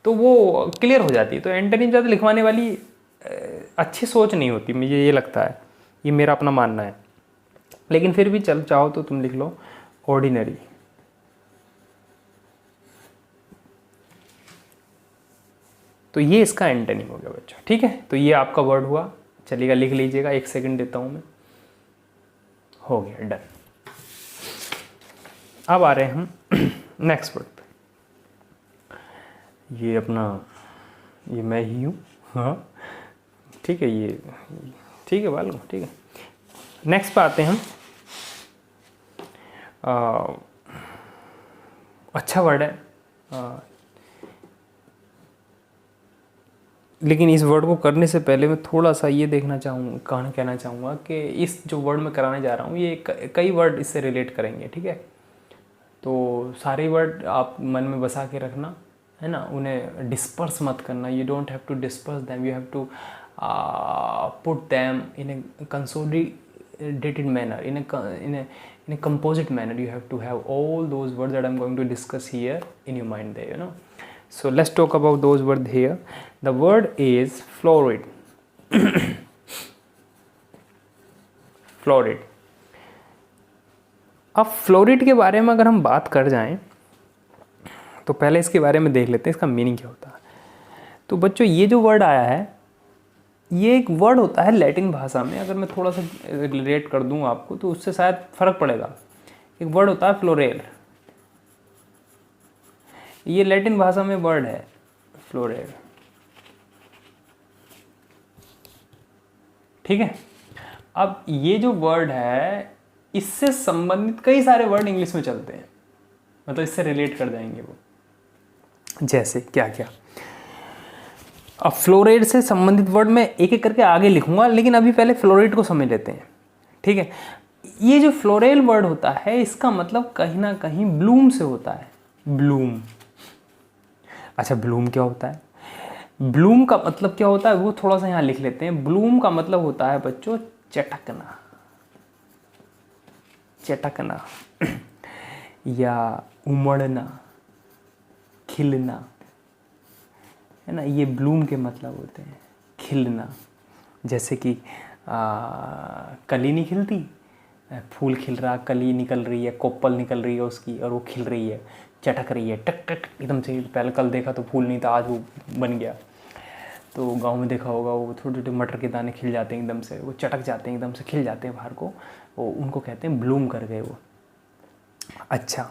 तो वो क्लियर हो जाती है। तो एंटोनिम ज़्यादा लिखवाने वाली अच्छी सोच नहीं होती, मुझे ये लगता है, ये मेरा अपना मानना है। लेकिन फिर भी चल चाहो तो तुम लिख लो ऑर्डिनरी। तो ये इसका एंटोनिम हो गया बच्चों। ठीक है, तो ये आपका वर्ड हुआ। चलिएगा लिख लीजिएगा, 1 सेकंड देता हूँ मैं। हो गया, डन। अब आ रहे हैं हम नेक्स्ट वर्ड पे। ये अपना, ये मैं ही हूँ, हाँ ठीक है, ये ठीक है बाल, ठीक है। नेक्स्ट पे आते हैं हम। अच्छा वर्ड है, लेकिन इस वर्ड को करने से पहले मैं थोड़ा सा ये कहना चाहूँगा कि इस जो वर्ड मैं कराने जा रहा हूँ ये कई वर्ड इससे रिलेट करेंगे। ठीक है, तो सारे वर्ड आप मन में बसा के रखना है ना, उन्हें डिस्पर्स मत करना। You don't have to disperse them, you have to put them in a consolidated manner, in a composite manner. You have to have all those words that I'm going to discuss here in your mind there, you know. So let's talk about those words here. The word is florid. Fluoride. अब fluoride के बारे में अगर हम बात कर जाएं तो पहले इसके बारे में देख लेते हैं इसका मीनिंग क्या होता है. तो बच्चों ये जो वर्ड आया है ये एक वर्ड होता है लैटिन भाषा में. अगर मैं थोड़ा सा रिलेट कर दूं आपको तो उससे शायद फ़र्क पड़ेगा. एक वर्ड होता है फ्लोरेल. ये लैटिन भाषा में वर्ड है फ्लोरेल. ठीक है. अब ये जो वर्ड है इससे संबंधित कई सारे वर्ड इंग्लिश में चलते हैं, मतलब इससे रिलेट कर जाएंगे वो. जैसे क्या क्या. अब फ्लोराइड से संबंधित वर्ड मैं एक एक करके आगे लिखूंगा, लेकिन अभी पहले फ्लोराइड को समझ लेते हैं. ठीक है. ये जो फ्लोरेल वर्ड होता है इसका मतलब कहीं ना कहीं ब्लूम से होता है. ब्लूम. अच्छा, ब्लूम क्या होता है? ब्लूम का मतलब क्या होता है वो थोड़ा सा यहाँ लिख लेते हैं. ब्लूम का मतलब होता है बच्चों चटकना. चटकना या उमड़ना, खिलना, है ना. ये ब्लूम के मतलब होते हैं. खिलना, जैसे कि कली नहीं खिलती, फूल खिल रहा, कली निकल रही है, कोपल निकल रही है उसकी और वो खिल रही है, चटक रही है, टक टक एकदम से. पहले कल देखा तो फूल नहीं था, आज वो बन गया. तो गांव में देखा होगा वो छोटे छोटे मटर के दाने खिल जाते हैं एकदम से, वो चटक जाते हैं, एकदम से खिल जाते हैं बाहर को, वो उनको कहते हैं ब्लूम कर गए वो. अच्छा,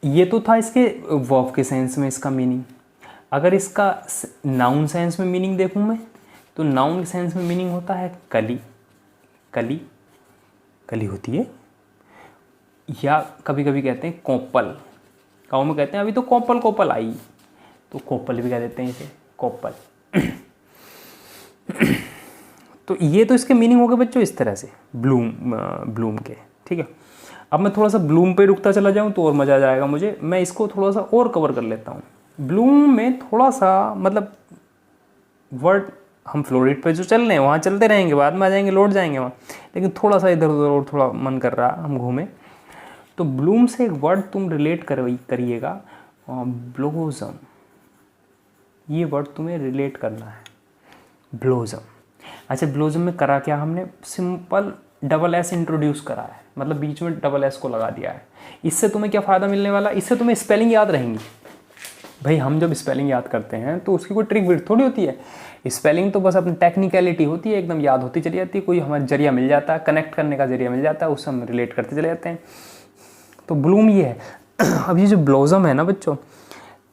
ये तो था इसके वर्ब के सेंस में इसका मीनिंग. अगर इसका नाउन सेंस में मीनिंग देखूं मैं तो नाउन सेंस में मीनिंग होता है कली. कली, कली होती है. या कभी कभी कहते हैं कोपल. गाँव में कहते हैं अभी तो कोपल कोपल आई, तो कोपल भी कह देते हैं इसे, कोपल. तो ये तो इसके मीनिंग हो गए बच्चों इस तरह से ब्लूम के. ठीक है. अब मैं थोड़ा सा ब्लूम पे रुकता चला जाऊं तो और मज़ा आ जाएगा मुझे. मैं इसको थोड़ा सा और कवर कर लेता हूँ. ब्लूम में थोड़ा सा मतलब वर्ड हम फ्लोरिड पे जो चल रहे हैं वहाँ चलते रहेंगे, बाद में आ जाएंगे, लौट जाएंगे वहाँ, लेकिन थोड़ा सा इधर उधर और थोड़ा मन कर रहा हम घूमें. तो ब्लूम से एक वर्ड तुम रिलेट करिएगा, ब्लोजम. ये वर्ड तुम्हें रिलेट करना है, ब्लोजम. अच्छा, ब्लोजम में करा क्या हमने? सिंपल डबल एस इंट्रोड्यूस करा है, मतलब बीच में डबल एस को लगा दिया है. इससे तुम्हें क्या फ़ायदा मिलने वाला? इससे तुम्हें स्पेलिंग याद रहेंगी. भाई हम जब स्पेलिंग याद करते हैं तो उसकी कोई ट्रिक विट थोड़ी होती है. स्पेलिंग तो बस अपनी टेक्निकलिटी होती है, एकदम याद होती चली जाती है. कोई हमारा जरिया मिल जाता है, कनेक्ट करने का जरिया मिल जाता है, उससे हम रिलेट करते चले जाते हैं. तो ब्लूम ये है. अब ये जो ब्लोजम है ना बच्चों,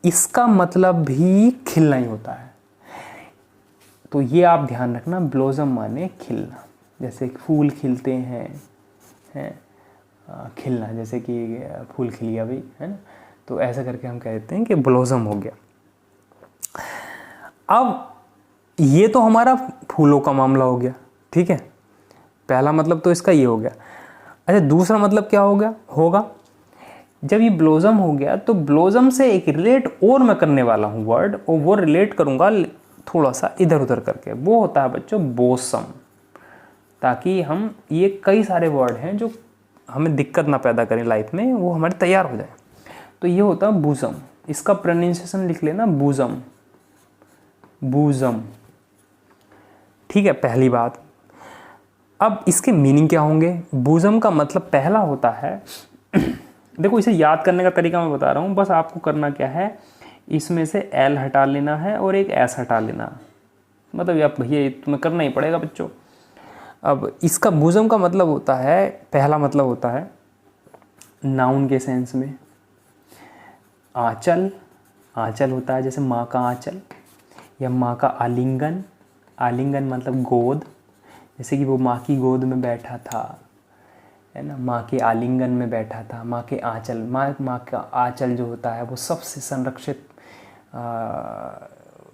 इसका मतलब भी खिलना ही होता है. तो ये आप ध्यान रखना, ब्लोजम माने खिलना. जैसे फूल खिलते हैं खिलना, जैसे कि फूल खिल गया भाई, है ना. तो ऐसा करके हम कहते हैं कि ब्लोजम हो गया. अब ये तो हमारा फूलों का मामला हो गया. ठीक है, पहला मतलब तो इसका ये हो गया. अच्छा, दूसरा मतलब क्या हो गया होगा? जब ये ब्लोजम हो गया तो ब्लोजम से एक रिलेट और मैं करने वाला हूँ वर्ड, और वो रिलेट करूँगा थोड़ा सा इधर उधर करके. वो होता है बच्चों बोसम. ताकि हम ये कई सारे वर्ड हैं जो हमें दिक्कत ना पैदा करें लाइफ में, वो हमारे तैयार हो जाए. तो ये होता है बूजम. इसका प्रोनाउंसिएशन लिख लेना, बूजम. बूजम. ठीक है, पहली बात. अब इसके मीनिंग क्या होंगे? बूजम का मतलब पहला होता है देखो, इसे याद करने का तरीका मैं बता रहा हूँ, बस आपको करना क्या है, इसमें से एल हटा लेना है और एक एस हटा लेना. मतलब आप ये तुम्हें करना ही पड़ेगा बच्चों. अब इसका बूजम का मतलब होता है, पहला मतलब होता है नाउन के सेंस में आंचल. आंचल होता है जैसे माँ का आंचल या माँ का आलिंगन. आलिंगन मतलब गोद, जैसे कि वो माँ की गोद में बैठा था, है ना, माँ के आलिंगन में बैठा था. माँ के आंचल, माँ का आंचल जो होता है वो सबसे संरक्षित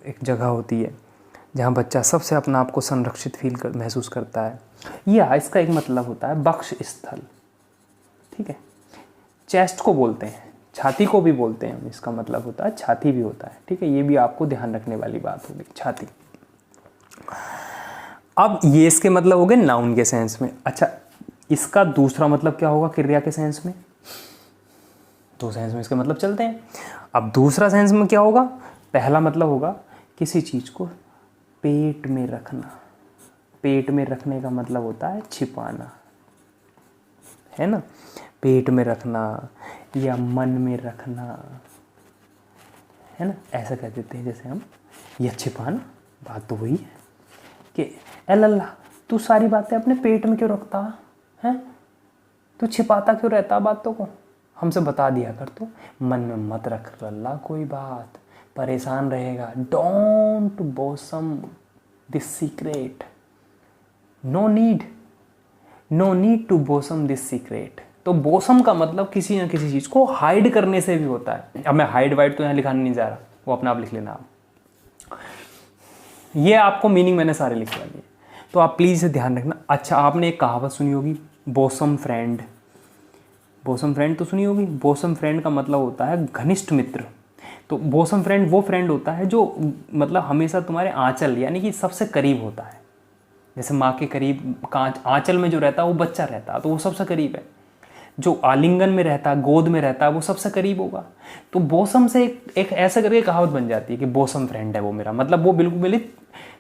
एक जगह होती है जहाँ बच्चा सबसे अपना आप को संरक्षित महसूस करता है. यह इसका एक मतलब होता है बक्ष स्थल. ठीक है, चेस्ट को बोलते हैं, छाती को भी बोलते हैं, इसका मतलब होता है छाती भी होता है. ठीक है, ये भी आपको ध्यान रखने वाली बात होगी, छाती. अब ये इसके मतलब हो गए नाउन के सेंस में। अच्छा, इसका दूसरा मतलब क्या होगा क्रिया के सेंस में? दो सेंस में इसके मतलब चलते हैं। अब दूसरा सेंस में क्या होगा? पहला मतलब होगा किसी चीज़ को पेट में रखना। पेट में रखने का मतलब होता है छिपाना, है ना? पेट में रखना या मन में रखना, है ना? ऐसा कह देते हैं जैसे हम, या छिपाना। बात तो वही है कि अल्लाह तू सारी बातें अपने पेट में क्यों रखता है? तू छिपाता क्यों रहता बातों को? हमसे बता दिया कर। तो मन में मत रख अल्लाह कोई बात, परेशान रहेगा। Don't bosom this secret, no need to bosom this secret. तो बोसम का मतलब किसी न किसी चीज़ को हाइड करने से भी होता है। अब मैं हाइड वाइड तो यहाँ लिखाने नहीं जा रहा, वो अपना आप लिख लेना। आप ये आपको मीनिंग मैंने सारे लिख लिए, तो आप प्लीज़ इसे ध्यान रखना। अच्छा, आपने एक कहावत सुनी होगी, बोसम फ्रेंड। बोसम फ्रेंड तो सुनी होगी। बोसम फ्रेंड का मतलब होता है घनिष्ठ मित्र। तो बोसम फ्रेंड वो फ्रेंड होता है जो मतलब हमेशा तुम्हारे आंचल यानी कि सबसे करीब होता है। जैसे माँ के करीब आंचल में जो रहता है वो बच्चा रहता है, तो वो सबसे करीब है। जो आलिंगन में रहता है, गोद में रहता है, वो सबसे करीब होगा। तो बोसम से एक ऐसा करके कहावत बन जाती है कि बोसम फ्रेंड है वो मेरा, मतलब वो बिल्कुल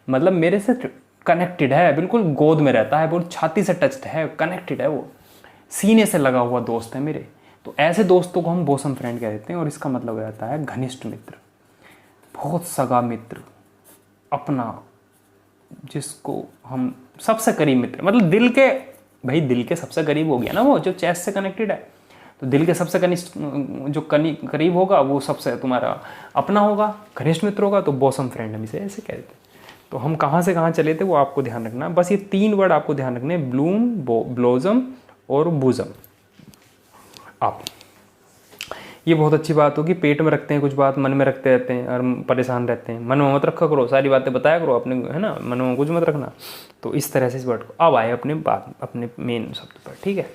मतलब मेरे से कनेक्टेड है, बिल्कुल गोद में रहता है, बिल्कुल छाती से टच्ड है, कनेक्टेड है, वो सीने से लगा हुआ दोस्त है मेरे। तो ऐसे दोस्तों को हम बोसम फ्रेंड कह देते हैं। और इसका मतलब हो जाता है घनिष्ठ मित्र, बहुत सगा मित्र, अपना, जिसको हम सबसे करीब मित्र, मतलब दिल के, भाई दिल के सबसे करीब हो गया ना वो, जो चेस्ट से कनेक्टेड है। तो दिल के सबसे कनिष्ठ जो करीब होगा वो सबसे तुम्हारा अपना होगा, घनिष्ठ मित्र होगा। तो बोसम फ्रेंड हम इसे ऐसे कह देते हैं। तो हम कहाँ से कहाँ चले थे वो आपको ध्यान रखना। बस ये 3 वर्ड आपको ध्यान रखने, ब्लूम, ब्लोजम और बूजम। आप ये बहुत अच्छी बात होगी, पेट में रखते हैं कुछ बात, मन में रखते रहते हैं और परेशान रहते हैं। मन में मत रखा करो, सारी बातें बताया करो अपने, है ना? मन में कुछ मत रखना। तो इस तरह से इस वर्ड को। अब आए अपने मेन शब्द पर, ठीक है?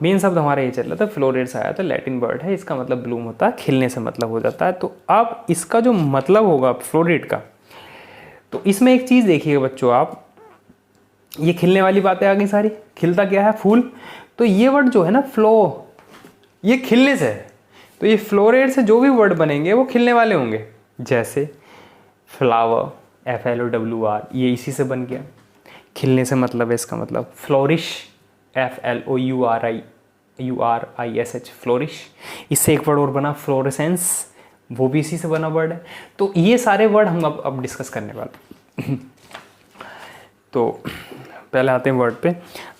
मेन शब्द हमारा ये चल रहा था, फ्लोरेट्स आया था, लैटिन वर्ड है, इसका मतलब ब्लूम होता है, खिलने से मतलब हो जाता है। तो अब इसका जो मतलब होगा फ्लोरेट का, तो इसमें एक चीज़ देखिएगा बच्चों आप, ये खिलने वाली बातें आ गई सारी। खिलता क्या है? फूल। तो ये वर्ड जो है ना फ्लो, ये खिलने से है। तो ये फ्लोरेट से जो भी वर्ड बनेंगे वो खिलने वाले होंगे। जैसे फ्लावर, FLOWR, ये इसी से बन गया। खिलने से मतलब है इसका मतलब फ्लोरिश, FLOURISH, फ्लोरिश। इससे एक वर्ड और बना फ्लोरेसेंस, वो भी इसी से बना वर्ड है। तो ये सारे वर्ड हम अब डिस्कस करने वाले। तो पहले आते हैं वर्ड पे।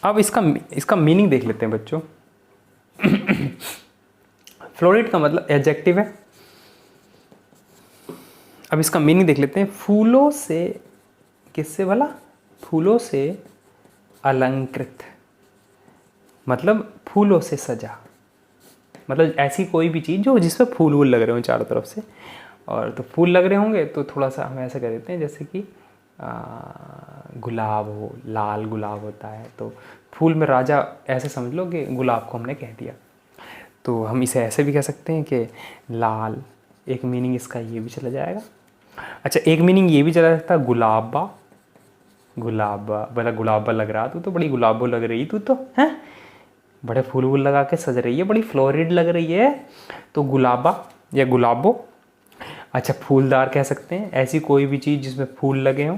अब इसका मीनिंग देख लेते हैं बच्चों। फ्लोरेट का मतलब एडजेक्टिव है। अब इसका मीनिंग देख लेते हैं। फूलों से, किससे भला? फूलों से अलंकृत, मतलब फूलों से सजा, मतलब ऐसी कोई भी चीज़ जो जिस पर फूल वूल लग रहे हो चारों तरफ से। और तो फूल लग रहे होंगे तो थोड़ा सा हम ऐसा कह देते हैं जैसे कि गुलाब हो, लाल गुलाब होता है, तो फूल में राजा, ऐसे समझ लो कि गुलाब को हमने कह दिया। तो हम इसे ऐसे भी कह सकते हैं कि लाल, एक मीनिंग इसका ये भी चला जाएगा। अच्छा, एक मीनिंग ये भी चला जाता है गुलाबा। गुलाबा, बड़ा गुलाबा लग रहा, तू तो बड़ी गुलाबो लग रही, तू तो हैं, बड़े फूल वूल लगा के सज रही है, बड़ी फ्लोरिड लग रही है, तो गुलाबा या गुलाबो। अच्छा, फूलदार कह सकते हैं ऐसी कोई भी चीज़ जिसमें फूल लगे हों,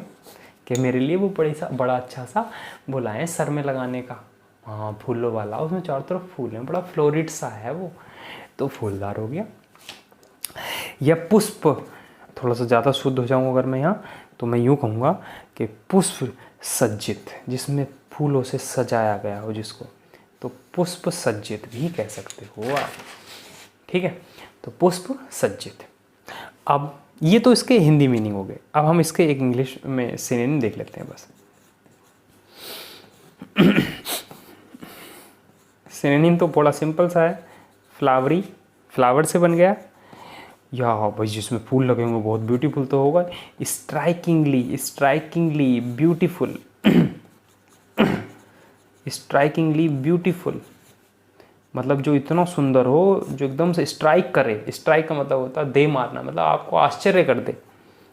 कि मेरे लिए वो बड़ा अच्छा सा वो लाएँ सर में लगाने का, हाँ फूलों वाला, उसमें चारों तरफ फूल हैं, बड़ा फ्लोरिड सा है वो, तो फूलदार हो गया। या पुष्प, थोड़ा सा ज़्यादा शुद्ध हो जाऊँ अगर मैं यहाँ, तो मैं यूँ कहूँगा कि पुष्प सज्जित, जिसमें फूलों से सजाया गया हो जिसको, तो पुष्प सज्जित भी कह सकते हो आप, ठीक है? तो पुष्प सज्जित। अब ये तो इसके हिंदी मीनिंग हो गए। अब हम इसके एक इंग्लिश में सिनोनिम देख लेते हैं बस। सिनोनिम तो बड़ा सिंपल सा है, फ्लावरी, फ्लावर से बन गया, या भाई जिसमें फूल लगे होंगे बहुत ब्यूटीफुल तो होगा। Strikingly, strikingly beautiful, strikingly beautiful, मतलब जो इतना सुंदर हो, जो एकदम से स्ट्राइक करे। स्ट्राइक का मतलब होता है दे मारना, मतलब आपको आश्चर्य कर दे,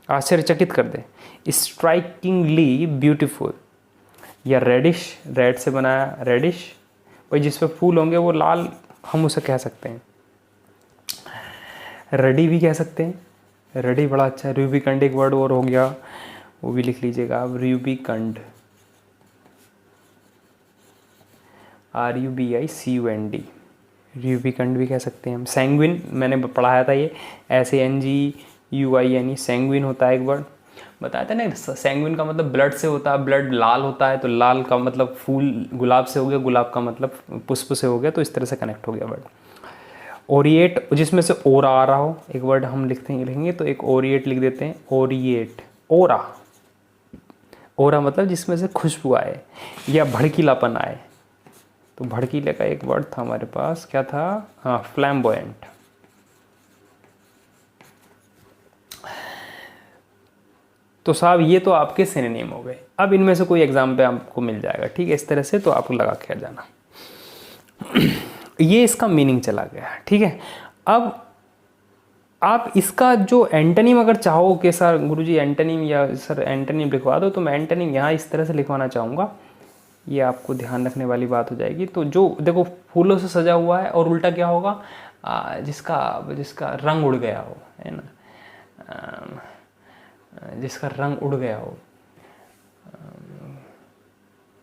आश्चर्यचकित कर दे, स्ट्राइकिंगली ब्यूटीफुल, या रेडिश, रेड से बनाया रेडिश, भाई जिस पे फूल होंगे वो लाल, हम उसे कह सकते हैं। रेडी भी कह सकते हैं, रेडी बड़ा अच्छा है। रूबिकंड एक वर्ड और हो गया, वो भी लिख लीजिएगा आप, रूबिकंड, RUBICUND, रूबिकंड भी कह सकते हैं हम। सैंग्विन मैंने पढ़ाया था, ये SANGUINE, सैंग्विन होता है एक वर्ड, बताया था ना। सैंग्विन का मतलब ब्लड से होता है, ब्लड लाल होता है, तो लाल का मतलब फूल गुलाब से हो गया, गुलाब का मतलब पुष्प से हो गया, तो इस तरह से कनेक्ट हो गया वर्ड। ओरिएट, जिसमें से ओरा आ रहा हो, एक वर्ड हम लिखेंगे तो एक ओरिएट लिख देते हैं, ओरिएट, ओरा, ओरा मतलब जिसमें से खुशबू आए या भड़कीलापन आए, तो भड़कीले का एक वर्ड था हमारे पास, क्या था, हाँ, फ्लैम्बोयेंट। तो साहब ये तो आपके सिनोनिम हो गए। अब इनमें से कोई एग्जाम पे आपको मिल जाएगा, ठीक है, इस तरह से, तो आपको लगा के जाना। ये इसका मीनिंग चला गया, ठीक है। अब आप इसका जो एंटोनिम अगर चाहो कि सर गुरुजी एंटोनिम, या सर एंटोनिम लिखवा दो, तो मैं एंटोनिम यहाँ इस तरह से लिखवाना चाहूँगा, ये आपको ध्यान रखने वाली बात हो जाएगी। तो जो देखो फूलों से सजा हुआ है, और उल्टा क्या होगा, जिसका रंग उड़ गया हो, है ना, जिसका रंग उड़ गया हो,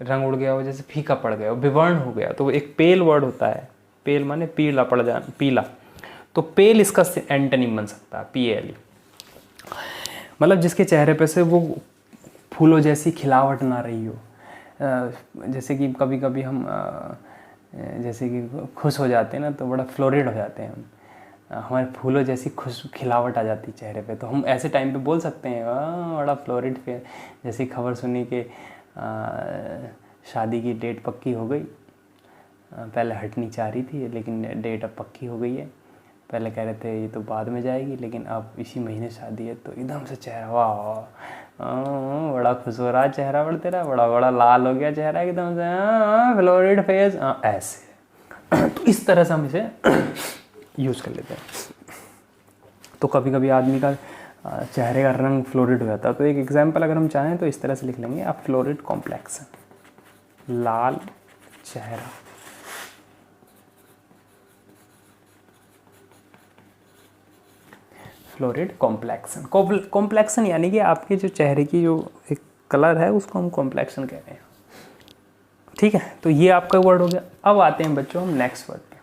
रंग उड़ गया हो, जैसे फीका पड़ गया हो, विवर्ण हो गया, तो एक पेल वर्ड होता है, पेल माने पीला पड़ जाना, पीला, तो पेल इसका एंटोनिम बन सकता है, PALE, मतलब जिसके चेहरे पे से वो फूलों जैसी खिलावट ना रही हो। जैसे कि कभी कभी हम जैसे कि खुश हो जाते हैं ना, तो बड़ा फ्लोरिड हो जाते हैं हम, हमारे फूलों जैसी खुश खिलावट आ जाती है चेहरे पे, तो हम ऐसे टाइम पे बोल सकते हैं बड़ा फ्लोरिड पे। जैसी खबर सुनी कि शादी की डेट पक्की हो गई, पहले हटनी चाह रही थी लेकिन डेट अब पक्की हो गई है, पहले कह रहे थे ये तो बाद में जाएगी, लेकिन अब इसी महीने शादी है, तो एकदम से चेहरा वाह, बड़ा खुश हो रहा है चेहरा, बड़ा तेरा बड़ा बड़ा लाल हो गया चेहरा एकदम से, फ्लोरिड फेस, ऐसे। तो इस तरह से हम इसे यूज़ कर लेते हैं। तो कभी कभी आदमी का चेहरे का रंग फ्लोरिड हो जाता है, तो एक एग्जांपल अगर हम चाहें तो इस तरह से लिख लेंगे आप, फ्लोरिड कॉम्प्लेक्सन, लाल चेहरा, फ्लोरिड कॉम्प्लेक्सन। कॉम्प्लेक्सन यानी कि आपके जो चेहरे की जो एक कलर है उसको हम कॉम्प्लेक्सन कह रहे हैं, ठीक है। तो ये आपका वर्ड हो गया। अब आते हैं बच्चों हम नेक्स्ट वर्ड पे।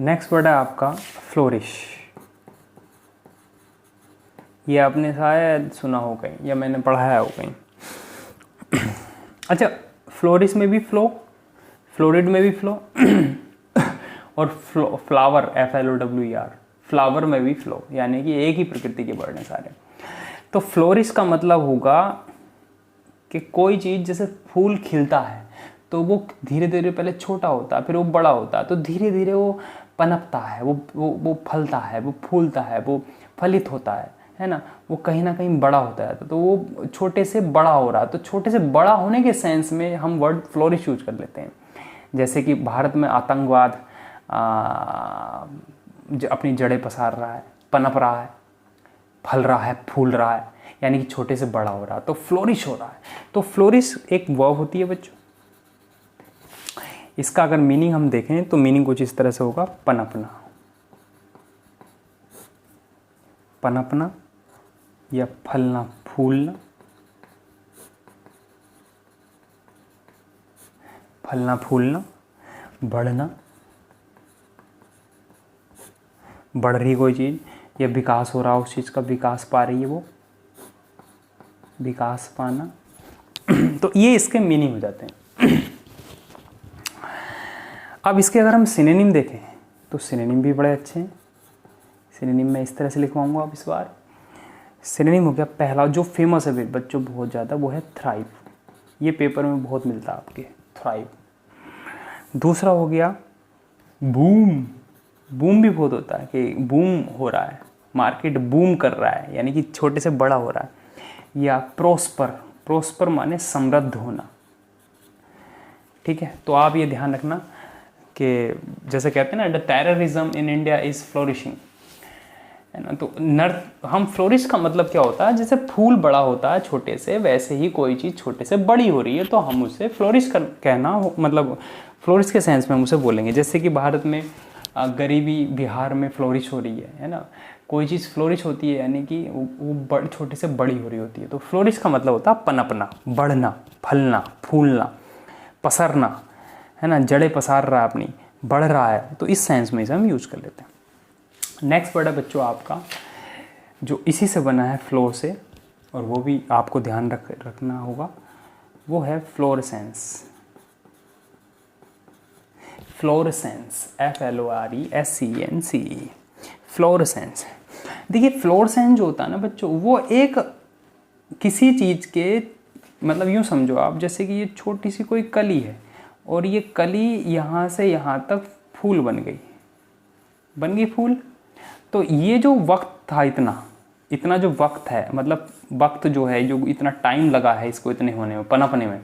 नेक्स्ट वर्ड है आपका फ्लोरिश। ये आपने शायद सुना हो कहीं, या मैंने पढ़ाया हो कहीं। अच्छा, फ्लोरिश में भी फ्लो, फ्लोरिड में भी फ्लो, और फ्लावर, FLOWER, फ्लावर में भी फ्लो, यानी कि एक ही प्रकृति के वर्ड हैं सारे। तो फ्लोरिश का मतलब होगा कि कोई चीज़, जैसे फूल खिलता है तो वो धीरे धीरे पहले छोटा होता है, फिर वो बड़ा होता है, तो धीरे धीरे वो पनपता है, वो फलता है, वो फूलता है, वो फलित होता है ना, वो कहीं ना कहीं बड़ा होता है, तो वो छोटे से बड़ा हो रहा है। तो छोटे से बड़ा होने के सेंस में हम वर्ड फ्लोरिश यूज कर लेते हैं। जैसे कि भारत में आतंकवाद अपनी जड़ें पसार रहा है, पनप रहा है, फल रहा है, फूल रहा है, यानी कि छोटे से बड़ा हो रहा है, तो फ्लोरिश हो रहा है। तो फ्लोरिश एक वर्ब होती है बच्चों। इसका अगर मीनिंग हम देखें तो मीनिंग कुछ इस तरह से होगा, पनपना, पनपना या फलना, फूलना, फलना फूलना, बढ़ना, बढ़ रही कोई चीज़ या विकास हो रहा है, उस चीज़ का विकास पा रही है, वो विकास पाना। तो ये इसके मीनिंग हो जाते हैं। अब इसके अगर हम सिनोनिम देखें तो सिनोनिम भी बड़े अच्छे हैं। सिनोनिम मैं इस तरह से लिखवाऊंगा अब इस बार। सिनोनिम हो गया पहला जो फेमस है बच्चों बहुत ज़्यादा, वो है थ्राइव। ये पेपर में बहुत मिलता है आपके, थ्राइव। दूसरा हो गया बूम। बूम भी बहुत होता है कि बूम हो रहा है, मार्केट बूम कर रहा है, यानी कि छोटे से बड़ा हो रहा है। या प्रोस्पर, प्रोस्पर माने समृद्ध होना, ठीक है। तो आप ये ध्यान रखना कि जैसे कहते हैं ना, the terrorism in India is flourishing, है ना। तो हम फ्लोरिश का मतलब क्या होता है, जैसे फूल बड़ा होता है छोटे से, वैसे ही कोई चीज़ छोटे से बड़ी हो रही है तो हम उसे फ्लोरिश मतलब फ्लोरिश के सेंस में हम उसे बोलेंगे। जैसे कि भारत में गरीबी बिहार में फ्लोरिश हो रही है ना। कोई चीज़ फ्लोरिश होती है यानी कि वो छोटे से बड़ी हो रही होती है। तो फ्लोरिश का मतलब होता है पनपना, बढ़ना, फलना, फूलना, पसरना, है ना। जड़ें पसार रहा है अपनी, बढ़ रहा है, तो इस सेंस में इसे हम यूज़ कर लेते हैं। नेक्स्ट वर्ड है बच्चों आपका जो इसी से बना है फ्लोर से, और वो भी आपको ध्यान रखना होगा, वो है फ्लोरेसेंस। Fluorescence, FLORESCENCE, fluorescence. देखिए फ्लोरेसेंस जो होता है ना बच्चों, वो एक किसी चीज़ के मतलब यूँ समझो आप, जैसे कि ये छोटी सी कोई कली है और ये कली यहाँ से यहाँ तक फूल बन गई फूल। तो ये जो वक्त था, इतना जो वक्त है, मतलब वक्त जो है, जो इतना टाइम लगा है इसको इतने होने में, पनपने में,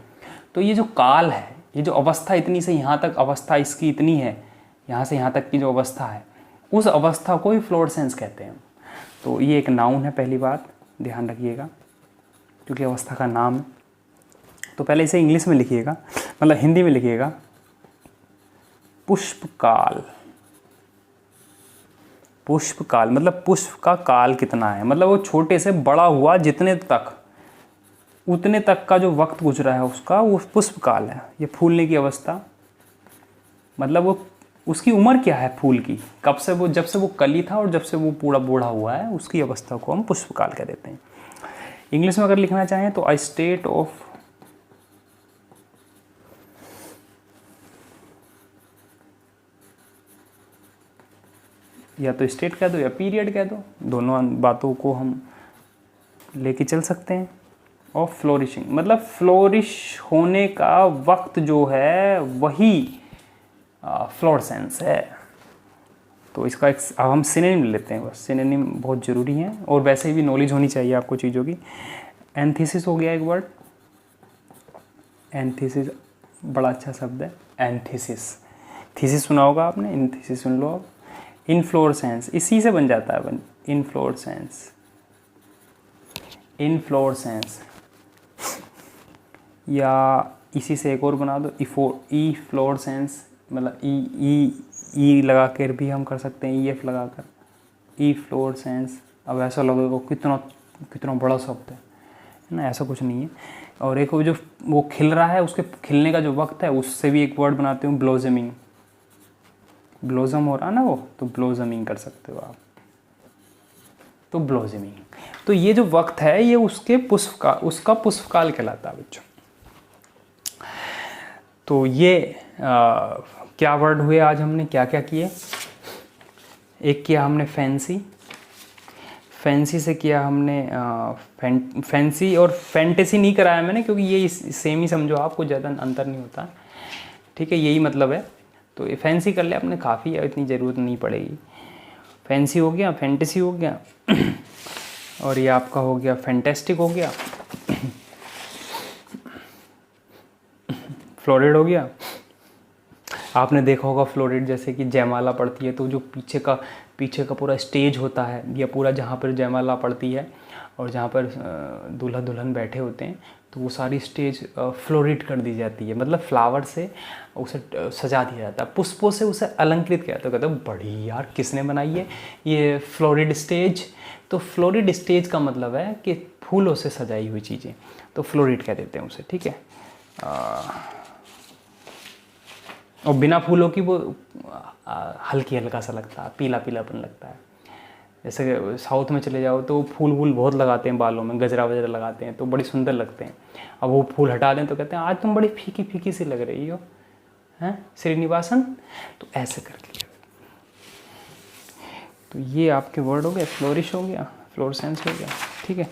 तो ये जो काल है, ये जो अवस्था इतनी से यहाँ तक अवस्था इसकी इतनी है, यहाँ से यहाँ तक की जो अवस्था है, उस अवस्था को ही फ्लोरेसेंस कहते हैं। तो ये एक नाउन है, पहली बात ध्यान रखिएगा, क्योंकि अवस्था का नाम है। तो पहले इसे इंग्लिश में लिखिएगा, मतलब हिंदी में लिखिएगा, पुष्पकाल। पुष्पकाल मतलब पुष्प का काल कितना है, मतलब वो छोटे से बड़ा हुआ जितने तक, उतने तक का जो वक्त गुजरा है उसका, वो पुष्पकाल है। ये फूलने की अवस्था, मतलब वो उसकी उम्र क्या है फूल की, कब से वो, जब से वो कली था और जब से वो पूरा बूढ़ा हुआ है, उसकी अवस्था को हम पुष्पकाल कह देते हैं। इंग्लिश में अगर लिखना चाहें तो अ स्टेट ऑफ, या तो स्टेट कह दो या पीरियड कह दो, दोनों बातों को हम लेके चल सकते हैं। ऑफ फ्लोरिशिंग मतलब फ्लोरिश होने का वक्त जो है वही फ्लोरेसेंस है। तो इसका एक अब हम सिनोनिम लेते हैं, बस सिनोनिम बहुत ज़रूरी है और वैसे भी नॉलेज होनी चाहिए आपको चीज़ों की। एंथीसिस हो गया एक वर्ड, एंथीसिस बड़ा अच्छा शब्द है, एंथीसिस। थीसिस सुना होगा आपने, एंथीसिस सुन लो आप। इनफ्लोरेसेंस इसी से बन जाता है, इनफ्लोरेसेंस, इनफ्लोरेसेंस, या इसी से एक और बना दो, ई फ्लोरेसेंस, मतलब ई लगा कर भी हम कर सकते हैं, EF लगा कर, ई फ्लोरेसेंस। अब ऐसा लगेगा कितना कितना बड़ा शब्द है ना, ऐसा कुछ नहीं है। और एक जो वो खिल रहा है, उसके खिलने का जो वक्त है, उससे भी एक वर्ड बनाते हो, ब्लोजमिंग। ब्लोजम हो रहा है ना वो, तो ब्लोजमिंग कर सकते हो आप, तो ब्लोजमिंग। तो ये जो वक्त है ये उसके उसका पुष्पकाल कहलाता है बच्चों। तो ये क्या वर्ड हुए आज, हमने क्या क्या किए। एक किया हमने फैंसी, फैंसी से किया हमने फैंसी और फैंटेसी नहीं कराया मैंने, क्योंकि ये सेम ही समझो, आपको ज़्यादा अंतर नहीं होता, ठीक है, यही मतलब है। तो ये फैंसी कर लिया आपने, काफ़ी है, इतनी ज़रूरत नहीं पड़ेगी। फैंसी हो गया, फैंटेसी हो गया, और ये आपका हो गया फैंटेस्टिक हो गया, फ्लोरिड हो गया। आपने देखा होगा फ्लोरिड जैसे कि जयमाला पड़ती है, तो जो पीछे का पूरा स्टेज होता है, या पूरा जहाँ पर जयमाला पड़ती है और जहाँ पर दूल्हा दुल्हन बैठे होते हैं, तो वो सारी स्टेज फ्लोरिड कर दी जाती है, मतलब फ्लावर से उसे सजा दिया जाता है, पुष्पों से उसे अलंकृत किया जाता है। कहते हैं बड़ी यार किसने बनाई है ये फ्लोरिड स्टेज। तो फ्लोरिड स्टेज का मतलब है कि फूलों से सजाई हुई चीज़ें, तो फ्लोरिड कह देते हैं उसे, ठीक है। और बिना फूलों की वो हल्की हल्का सा लगता है, पीला पीलापन लगता है। जैसे साउथ में चले जाओ तो फूल वूल बहुत लगाते हैं बालों में, गजरा वजरा लगाते हैं, तो बड़ी सुंदर लगते हैं। अब वो फूल हटा दें तो कहते हैं आज तुम बड़ी फीकी फीकी सी लग रही हो, हैं श्रीनिवासन। तो ऐसे कर लिया। तो ये आपके वर्ड हो गए, फ्लोरिश हो गया, फ्लोरेसेंस हो गया, ठीक है।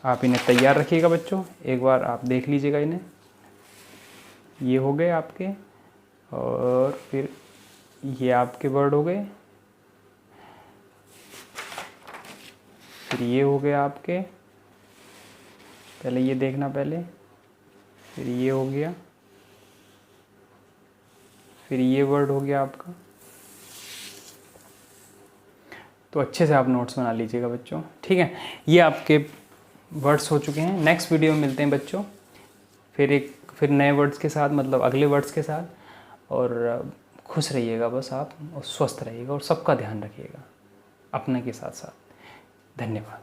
आप इन्हें तैयार रखिएगा बच्चों, एक बार आप देख लीजिएगा इन्हें। ये हो गए आपके, और फिर ये आपके वर्ड हो गए, फिर ये हो गया आपके, पहले ये देखना पहले, फिर ये हो गया, फिर ये वर्ड हो गया आपका। तो अच्छे से आप नोट्स बना लीजिएगा बच्चों, ठीक है। ये आपके वर्ड्स हो चुके हैं। नेक्स्ट वीडियो में मिलते हैं बच्चों फिर नए वर्ड्स के साथ, मतलब अगले वर्ड्स के साथ। और खुश रहिएगा बस आप, और स्वस्थ रहिएगा, और सबका ध्यान रखिएगा अपने के साथ साथ। धन्यवाद।